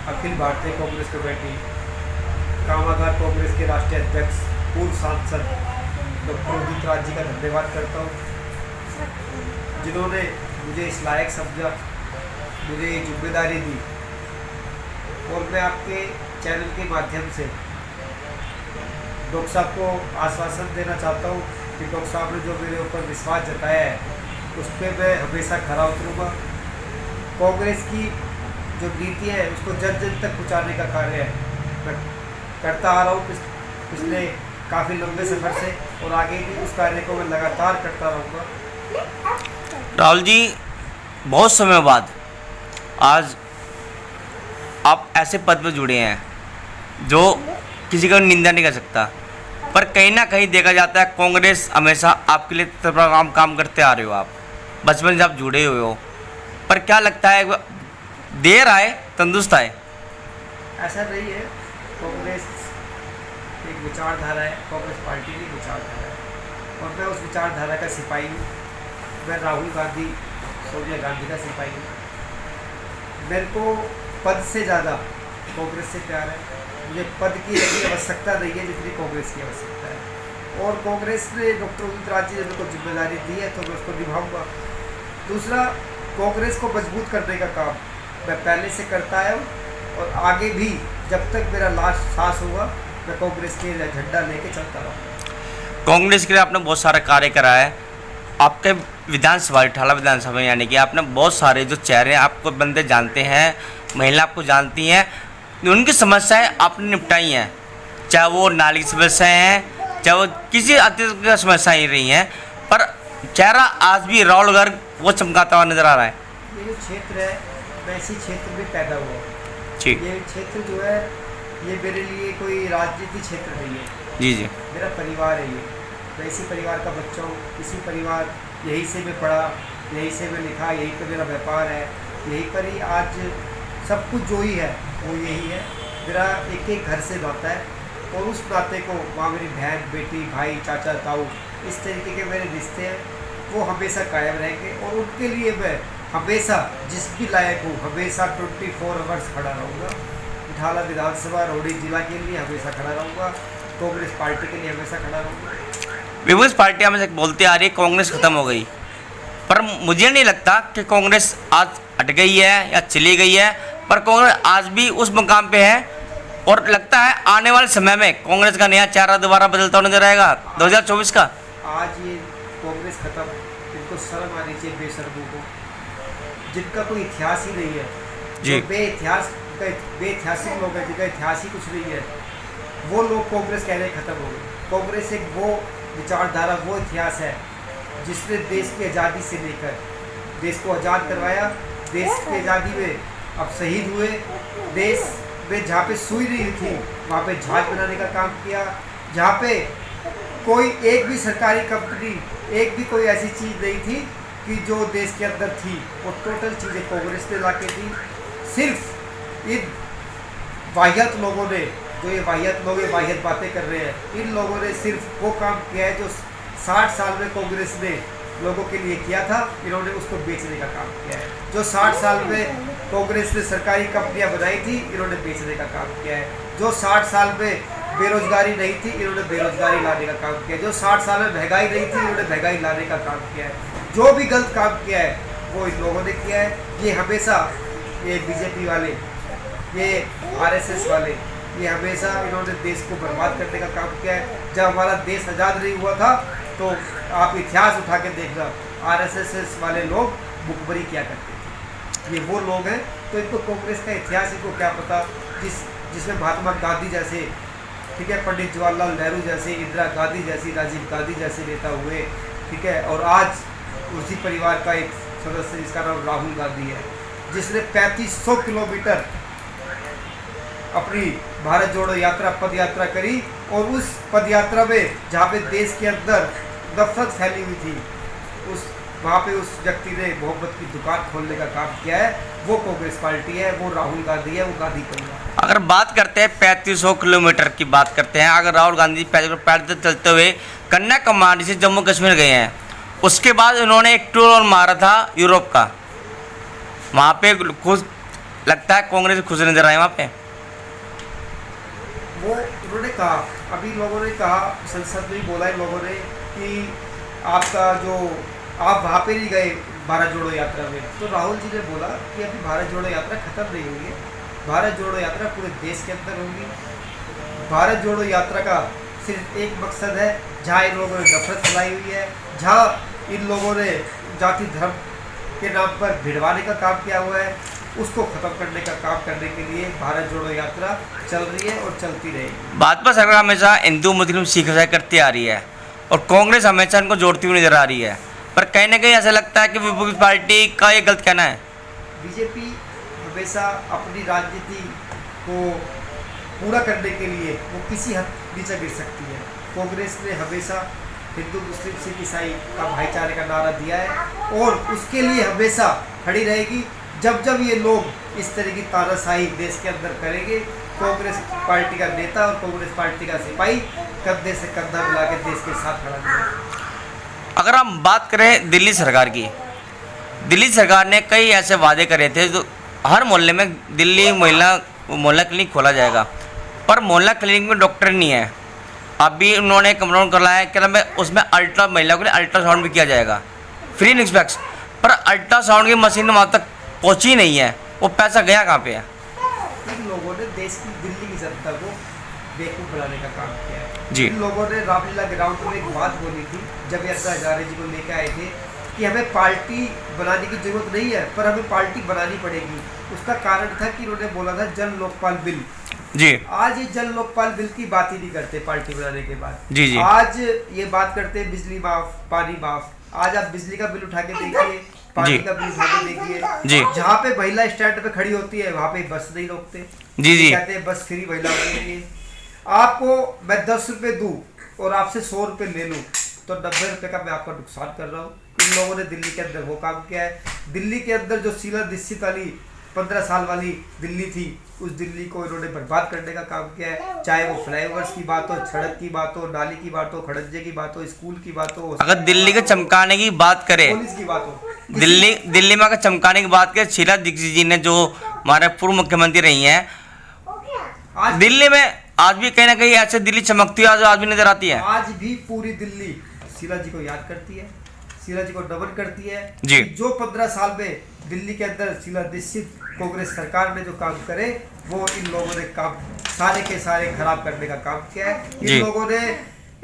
Akhil Bharatiya Congress committee, कामागार Congress के राष्ट्रीय अध्यक्ष, पूर्व सांसद डॉक्टर उदित राज जी का धन्यवाद करता हूँ, जिन्होंने मुझे इस लायक समझा, मुझे ये जिम्मेदारी दी। और मैं आपके चैनल के माध्यम से डॉक्टर साहब को आश्वासन देना चाहता हूँ कि डॉक्टर साहब ने जो मेरे ऊपर विश्वास जताया है उस पर मैं हमेशा खरा उतरूँगा। कांग्रेस की जो नीति है उसको जन जन तक पहुँचाने का कार्य मैं करता आ रहा हूँ पिछले काफ़ी लंबे सफ़र से, और आगे भी उस कार्य को मैं लगातार करता रहूँगा। राहुल जी, बहुत समय बाद आज आप ऐसे पद पर जुड़े हैं जो किसी का निंदा नहीं कर सकता, पर कहीं ना कहीं देखा जाता है कांग्रेस हमेशा आपके लिए काम करते आ रहे हो। आप बचपन से आप जुड़े हुए हो, पर क्या लगता है देर आए तंदुरुस्त आए? ऐसा नहीं है। कांग्रेस एक विचारधारा है, कांग्रेस पार्टी की विचारधारा है, और मैं उस विचारधारा का सिपाही हूँ। मैं राहुल गांधी, सोनिया गांधी का सिपाही हूँ। मेरे को पद से ज़्यादा कांग्रेस से प्यार है। मुझे पद की इतनी आवश्यकता नहीं है जितनी कांग्रेस की आवश्यकता है, और कांग्रेस ने डॉक्टर उदित राज जी ने मेरे को जिम्मेदारी दी है तो मैं उसको निभाऊंगा। दूसरा, कांग्रेस को मजबूत करने का काम मैं पहले से करता आया हूँ, और आगे भी जब तक मेरा लास्ट सांस होगा मैं कांग्रेस के झंडा लेके चलता रहूँगा। कांग्रेस के लिए आपने बहुत सारा कार्य करा है। आपके विधानसभा ठाला विधानसभा यानी कि आपने बहुत सारे जो चेहरे आपको बंदे जानते हैं, महिला आपको जानती हैं, उनकी समस्याएं आपने निपटाई हैं, चाहे वो नाली की समस्याएं हैं, चाहे वो किसी अतिरिक्त की समस्याएं रही हैं, पर चेहरा आज भी राहुल गर्ग वो चमकाता हुआ नजर आ रहा है। ये जो क्षेत्र है मैं इसी क्षेत्र में पैदा हुआ हूँ। ठीक, ये क्षेत्र जो है ये मेरे लिए कोई राजनीति क्षेत्र नहीं है। जी जी, मेरा परिवार है ये। मैं इसी परिवार का बच्चा हूँ, इसी परिवार, यहीं से मैं पढ़ा, यहीं से मैं लिखा, यहीं पर मेरा व्यापार है, यहीं पर ही आज सब कुछ जो ही है वो यही है। मेरा एक एक घर से नाता है, और उस नाते को वहाँ मेरी बहन, बेटी, भाई, चाचा, ताऊ, इस तरीके के मेरे रिश्ते हैं, वो हमेशा कायम रहेंगे, और उनके लिए मैं हमेशा जिस भी लायक हूँ हमेशा 24 आवर्स खड़ा रहूँगा। ठाला विधानसभा रोहड़ी जिला के लिए हमेशा खड़ा रहूँगा, कांग्रेस पार्टी के लिए हमेशा खड़ा रहूँगा। विपक्ष पार्टियां में से बोलते आ रही है कांग्रेस खत्म हो गई, पर मुझे नहीं लगता कि कांग्रेस आज हट गई है या चली गई है, पर कांग्रेस आज भी उस मुकाम पे है, और लगता है आने वाले समय में कांग्रेस का नया चेहरा दोबारा बदलता हुआ नजर आएगा 2024 का। आज ये कांग्रेस खत्म, इनको शर्म आनी चाहिए बेशर्मों को, जिनका कोई इतिहास ही नहीं है, जी, जो बेइतिहासिक लोग हैं, जिनका इतिहास ही कुछ नहीं है, वो लोग कांग्रेस कह रहे हैं खत्म हो गई। कांग्रेस एक वो विचारधारा, वो इतिहास है जिसने देश की आज़ादी से लेकर देश को आज़ाद करवाया। देश की आज़ादी में अब शहीद हुए, देश में जहाँ पे सुई नहीं थी वहाँ पे जहाज बनाने का काम किया, जहाँ पे कोई एक भी सरकारी कंपनी, एक भी कोई ऐसी चीज़ नहीं थी कि जो देश के अंदर थी, वो टोटल चीज़ें कांग्रेस ने ला के दी। सिर्फ इन वाहियत लोगों ने, जो ये वाहियत लोग ये वाहियत बातें कर रहे हैं, इन लोगों ने सिर्फ वो काम किया है जो 60 साल में कांग्रेस ने लोगों के लिए किया था, इन्होंने उसको बेचने का काम किया है। जो 60 साल में कांग्रेस ने सरकारी कंपनियां बनाई थी, इन्होंने बेचने का काम किया है। जो 60 साल में बेरोजगारी नहीं थी, इन्होंने बेरोजगारी लाने का काम किया है। जो 60 साल में महंगाई नहीं थी, इन्होंने महंगाई लाने का काम किया है। जो भी गलत काम किया है वो इन लोगों ने किया है। ये हमेशा, ये बीजेपी वाले, ये आरएसएस वाले, ये हमेशा इन्होंने देश को बर्बाद करने का काम किया है। जब हमारा देश आज़ाद नहीं हुआ था तो आप इतिहास उठा के देखना, आरएसएस वाले लोग मुखबरी क्या करते थे। ये वो लोग हैं, तो इनको कांग्रेस का इतिहास इनको क्या पता, जिसमें महात्मा गांधी जैसे, ठीक है, पंडित जवाहरलाल नेहरू जैसे, इंदिरा गांधी जैसी, राजीव गांधी जैसे नेता हुए, ठीक है, और आज उसी परिवार का एक सदस्य जिसका नाम राहुल गांधी है, जिसने 3500 किलोमीटर अपनी भारत जोड़ो यात्रा, पद यात्रा करी, और उस पद यात्रा में जहाँ पे देश के अंदर नफरत फैली हुई थी, उस वहाँ पे उस व्यक्ति ने मोहब्बत की दुकान खोलने का काम किया है। वो कांग्रेस पार्टी है, वो राहुल गांधी है, वो गांधी परिवार। अगर बात करते हैं 3500 किलोमीटर की बात करते हैं, अगर राहुल गांधी पैदल चलते हुए कन्याकुमारी से जम्मू कश्मीर गए हैं, उसके बाद उन्होंने एक टूर मारा था यूरोप का, वहाँ पे खुद लगता है कांग्रेस खुश नजर आए वहाँ पे? वो उन्होंने कहा, अभी लोगों ने कहा, संसद में ही बोला है लोगों ने कि आपका जो आप वहाँ पे नहीं गए भारत जोड़ो यात्रा में, तो राहुल जी ने बोला कि अभी भारत जोड़ो यात्रा खत्म नहीं हुई है, भारत जोड़ो यात्रा पूरे देश के अंदर होगी। भारत जोड़ो यात्रा का सिर्फ एक मकसद है, जहाँ इन लोगों ने नफरत फैलाई हुई है, जहाँ इन लोगों ने जाति धर्म के नाम पर भिड़वाने का काम किया हुआ है, उसको खत्म करने का काम करने के लिए भारत जोड़ो यात्रा चल रही है और चलती रहेगी। भाजपा सरकार हमेशा हिंदू मुस्लिम सिख ईसाई करती आ रही है और कांग्रेस हमेशा इनको जोड़ती हुई नजर आ रही है, पर कहीं ना कहीं ऐसा लगता है कि पीपल्स पार्टी का ये गलत कहना है। बीजेपी हमेशा अपनी राजनीति को पूरा करने के लिए वो किसी हद नीचे गिर सकती है। कांग्रेस ने हमेशा हिंदू मुस्लिम सिख ईसाई का भाईचारे का नारा दिया है और उसके लिए हमेशा खड़ी रहेगी। जब जब ये लोग इस तरह की तानाशाही देश के अंदर करेंगे, कांग्रेस पार्टी का नेता और कांग्रेस पार्टी का सिपाही कंधे से कंधा मिला के देश के साथ खड़ा है। अगर हम बात करें दिल्ली सरकार की, दिल्ली सरकार ने कई ऐसे वादे करे थे जो हर मोहल्ले में दिल्ली मोहल्ला क्लिनिक खोला जाएगा, पर मोहल्ला क्लिनिक में डॉक्टर नहीं है। अभी उन्होंने कमराउंड कराया है कि उसमें महिला के लिए अल्ट्रासाउंड भी किया जाएगा, फ्री निष्पक्ष, पर अल्ट्रासाउंड की मशीन वहाँ तक पहुँची नहीं है। वो पैसा गया कहाँ पे है? इन लोगों ने देश की दिल्ली की जनता को बेवकूफ़ बनाने का काम किया है जी। इन लोगों ने रामलीला ग्राउंड में एक बात बोली थी जब यात्रा हजारे जी को लेकर आए थे कि हमें पार्टी बनाने की जरूरत नहीं है, पर हमें पार्टी बनानी पड़ेगी। उसका कारण था कि उन्होंने बोला था जन लोकपाल बिल जी। आज ये जन लोकपाल बिल की बात ही नहीं करते पार्टी बनाने के बाद। जी जी। आज ये बात करते हैं बिजली माफ, पानी माफ। आज आप बिजली का बिल उठा के देखिए, पानी का बिल उठा के देखिए, जहाँ पे महिला स्टैंड पे खड़ी होती है वहाँ पे बस नहीं रोकते। जी जी। कहते हैं बस फ्री महिला बनेगी। आपको मैं 10 रुपए दूं और आपसे 100 रुपए ले लूं तो 90 रुपए का मैं आपका नुकसान कर रहा हूँ। इन लोगों ने दिल्ली के अंदर वो काम किया है। दिल्ली के अंदर जो शीला दीक्षित वाली 15 साल वाली दिल्ली थी, उस दिल्ली को इन्होंने बर्बाद करने का काम किया है। चाहे वो फ्लाईओवर्स की बात हो, सड़क की बात हो, नाली की बात हो, खड़ंजे की बात हो, स्कूल की बात हो, अगर दिल्ली के चमकाने की बात करें, पुलिस की बात हो, दिल्ली में अगर चमकाने की बात करें, शीला दीक्षित जी ने जो हमारे पूर्व मुख्यमंत्री रही हैं, आज दिल्ली में आज भी कहीं ना कहीं ऐसे दिल्ली चमकती है, आज भी नजर आती है। आज भी पूरी दिल्ली शीला जी को याद करती है, शीला जी को नमन करती है जी। जो 15 साल में दिल्ली के अंदर शीला दीक्षित कांग्रेस सरकार ने जो काम करे, वो इन लोगों ने काम सारे के सारे खराब करने का काम किया है। इन लोगों ने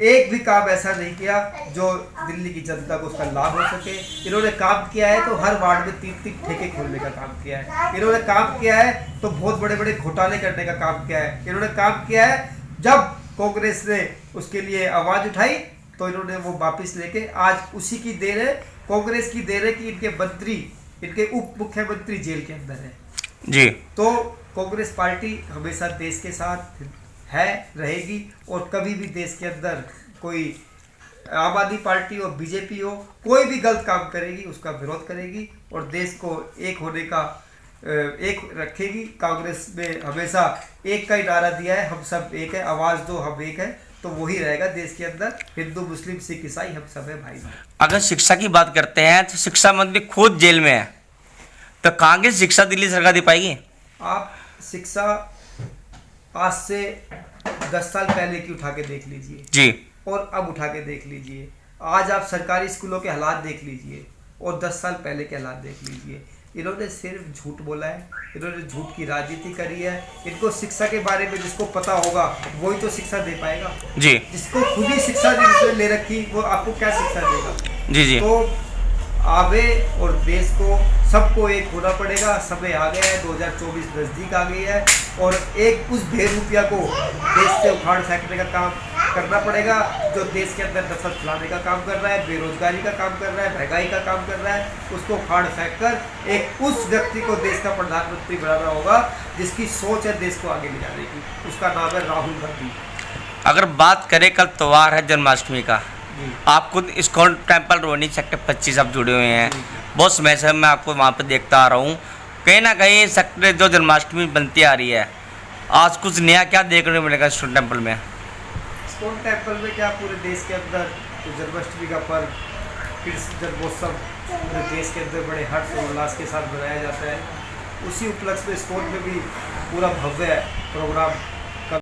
एक भी काम ऐसा नहीं किया जो दिल्ली की जनता को उसका लाभ हो सके। इन्होंने काम किया है तो हर वार्ड में 3 ठेके खोलने का काम किया है। इन्होंने काम किया है तो बहुत बड़े बड़े घोटाले करने का काम किया है। इन्होंने काम किया है जब कांग्रेस ने उसके लिए आवाज उठाई तो इन्होंने वो वापस लेके आज उसी की देर है, कांग्रेस की देर है कि इनके मंत्री, इनके उप मुख्यमंत्री जेल के अंदर है जी। तो कांग्रेस पार्टी हमेशा देश के साथ है, रहेगी और कभी भी देश के अंदर कोई आम आदमी पार्टी हो, बीजेपी हो, कोई भी गलत काम करेगी उसका विरोध करेगी और देश को एक होने का एक रखेगी। कांग्रेस में हमेशा एक का ही नारा दिया है, हम सब एक है, आवाज़ दो हम एक है, तो वही रहेगा देश के अंदर। हिंदू मुस्लिम सिख ईसाई हम सब है भाई। अगर शिक्षा की बात करते हैं तो शिक्षा मंत्री खुद जेल में है, तो कहाँ की शिक्षा दिल्ली सरकार दे पाएगी? आप शिक्षा आज से 10 साल पहले की उठा के देख लीजिए जी, और अब उठा के देख लीजिए। आज आप सरकारी स्कूलों के हालात देख लीजिए और 10 साल पहले के हालात देख लीजिए। इन्होंने सिर्फ झूठ बोला है, इन्होंने झूठ की राजनीति करी है। इनको शिक्षा के बारे में जिसको पता होगा वही तो शिक्षा दे पाएगा जी। जिसको खुद ही शिक्षा ले रखी वो आपको क्या शिक्षा देगा? जी जी। तो आवे और देश को सबको एक होना पड़ेगा। समय आ गया है, 2024 नज़दीक आ गई है और एक उस ढेर रुपया को देश से उखाड़ फेंकने का काम करना पड़ेगा जो देश के अंदर नफरत फैलाने का काम कर रहा है, बेरोजगारी का काम कर रहा है, महंगाई का काम कर रहा है। उसको उखाड़ फेंक कर एक उस व्यक्ति को देश का प्रधानमंत्री बनाना होगा जिसकी सोच है देश को आगे ले जाने की। उसका नाम है राहुल गांधी। अगर बात करें, कल त्यौहार है जन्माष्टमी का, आप खुद इस्कॉन टेम्पल रोहिणी सेक्टर 25 आप जुड़े हुए हैं, बहुत समय से मैं आपको वहाँ पे देखता आ रहा हूँ। कहीं ना कहीं सेक्टर जो जन्माष्टमी बनती आ रही है, आज कुछ नया क्या देखने को मिलेगा इस्कॉन टेम्पल में? इस्कॉन टेम्पल में क्या, पूरे देश के अंदर तो जन्माष्टमी का पर्व, कृष्ण जन्मोत्सव पूरे देश के अंदर बड़े हर्ष और उल्लास के साथ मनाया जाता है। उसी उपलक्ष्य में स्पोर्ट में भी पूरा भव्य प्रोग्राम